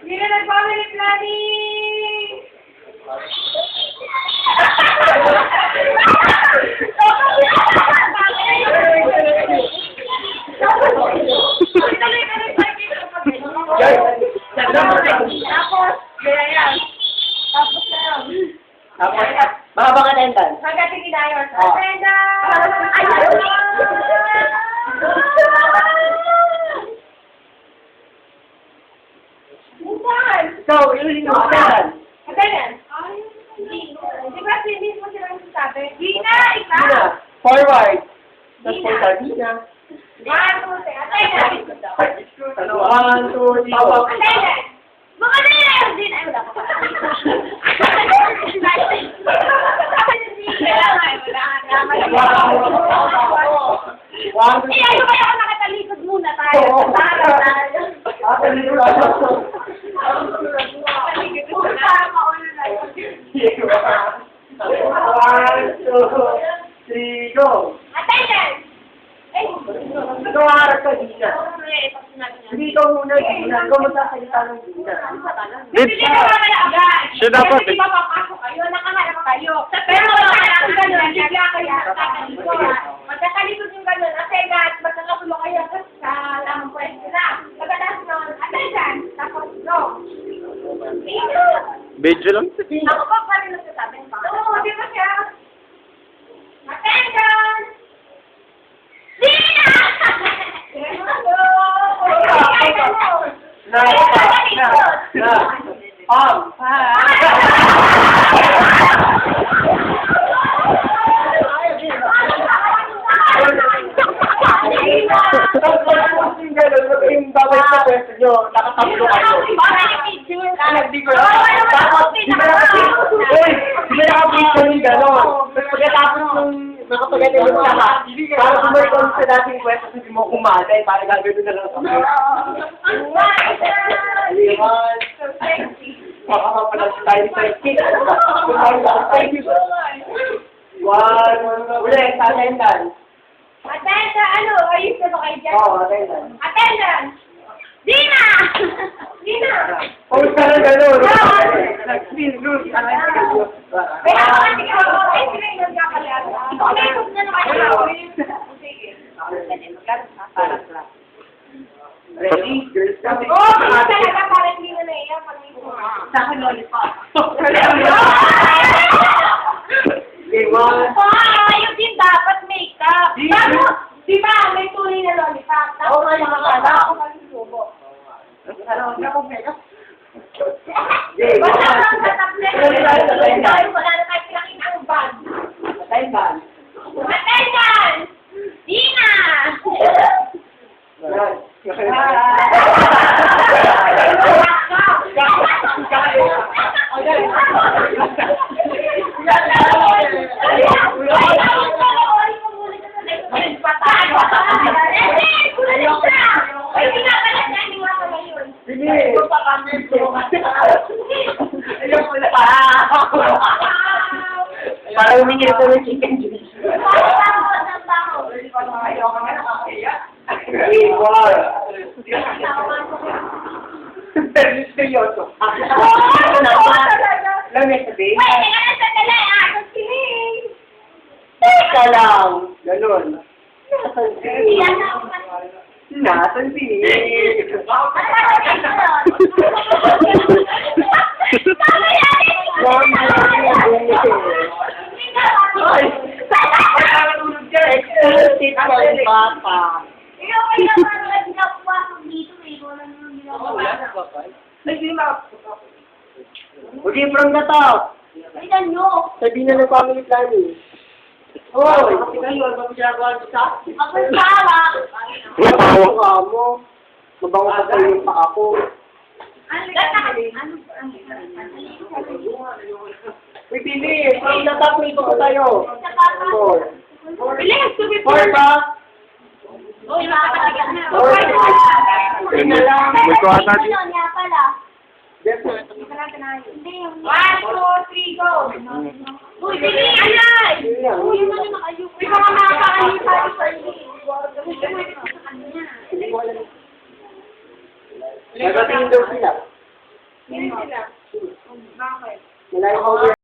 Hindi na nag-family planning! Tapos, kaya yan. Tapos na lang. Tapos, mga baka nendan. Magating inayon. Oh. Ayun! Bukan! So, yun yung nendan. Kailan? Di ba hindi mo sila sasabi? Gina! Ikaw! Dina. Forward. Tapos forward. Dina. 1, 2, 3. Atay na! 1, 2, 3, go. Atay na! Mga nila! Din! Ay, wala ka pa. One, two, Eh, ano kaya ako nakatalikod muna tayo? Oo. Para tayo. Talikod ako. Talikod muna. Maulo na yun. 1, 2, 3, go. Attention! Eh, Ikaw harap ka, Dina. Hindi ikaw muna, Dina. Ikaw magsasalita ng Dina. Bibili ka naman na agad. Siya dapat Kasi di ba papasok kayo, nakaharap kayo. Pero kung gano'n, bigla kayo magkakalikod. Magkakalikod yung gano'n. Ategas, magkakasulo kayo sa lamang pwesto na. Pagkatapos nun, attention! Tapos, go. Video lang. Ako pa pa rin nagsasabi ng pangalan. Oo, di ba siya? Attention! Dina! Nakatablo kayo. Hindi ko lang. Tapos, di ba nakapicture yung gano'n? Pagkatapos nung nakapaganda yung lahat, para bumalik kami sa dating kwento, hindi mo kumatay, para gagawin na lang kami. Ayun. Baka mapalas tayo sa kick. One, ulit, talentan. Attention! Ano? Ayos na ba kayo dyan? Oo, talentan. Attention! Dina! Dina! Pause ka na gano'n. Nag-spin, loose. Kaya ako kasi ako, ay sila yung nagkakalat. Okay, kung na naman ako. Sige. Ready? Girls, kami. Oo, talaga parang hindi na naiyak pag may Sa akin, lollipop. Okay, one. Ayun din dapat makeup. Di ba, may tunay na lollipop. Oo nga, nakakala. Ako kasi subo. Okay, Basta one. lang sa tablet. Wala na tayo pinakita yung bag. Talentan. Attention! Dina! Para humingi ito ng chicken juice. Pero seryoso. Lang may sabihin. Teka lang. Ganun. Nasaan si? Nasaan si? Ay! Pagkakatulog ka eh. Tip ko yung bata. Ikaw ay naman na pinapasok dito eh. Walang ginagawa. Ay, hindi makapasok. Okay, from the top. Tignan nyo. Sabihin na ng family planning. Hoy! Kasi kayo, ano ba ginagawa niyo sa akin? Ako yung tawag. Mabango ka mo. Mabango ka sa yung paa ko. Uy, Pili! From the top, ito ko tayo. Four. Bilis, tubi po. Four ba? Oh, nakakatigas na. Four. Four na lang. Magkuha natin. Niya pala. Yes, sir. Hindi yung... 1, 2, 3, go! Uy, sige, alay! Uy, yung ano nakayo. Uy, mga nakakaano tayo sa iyo. Nagatingin daw sila. Sino sila? Bakit? Malayo ko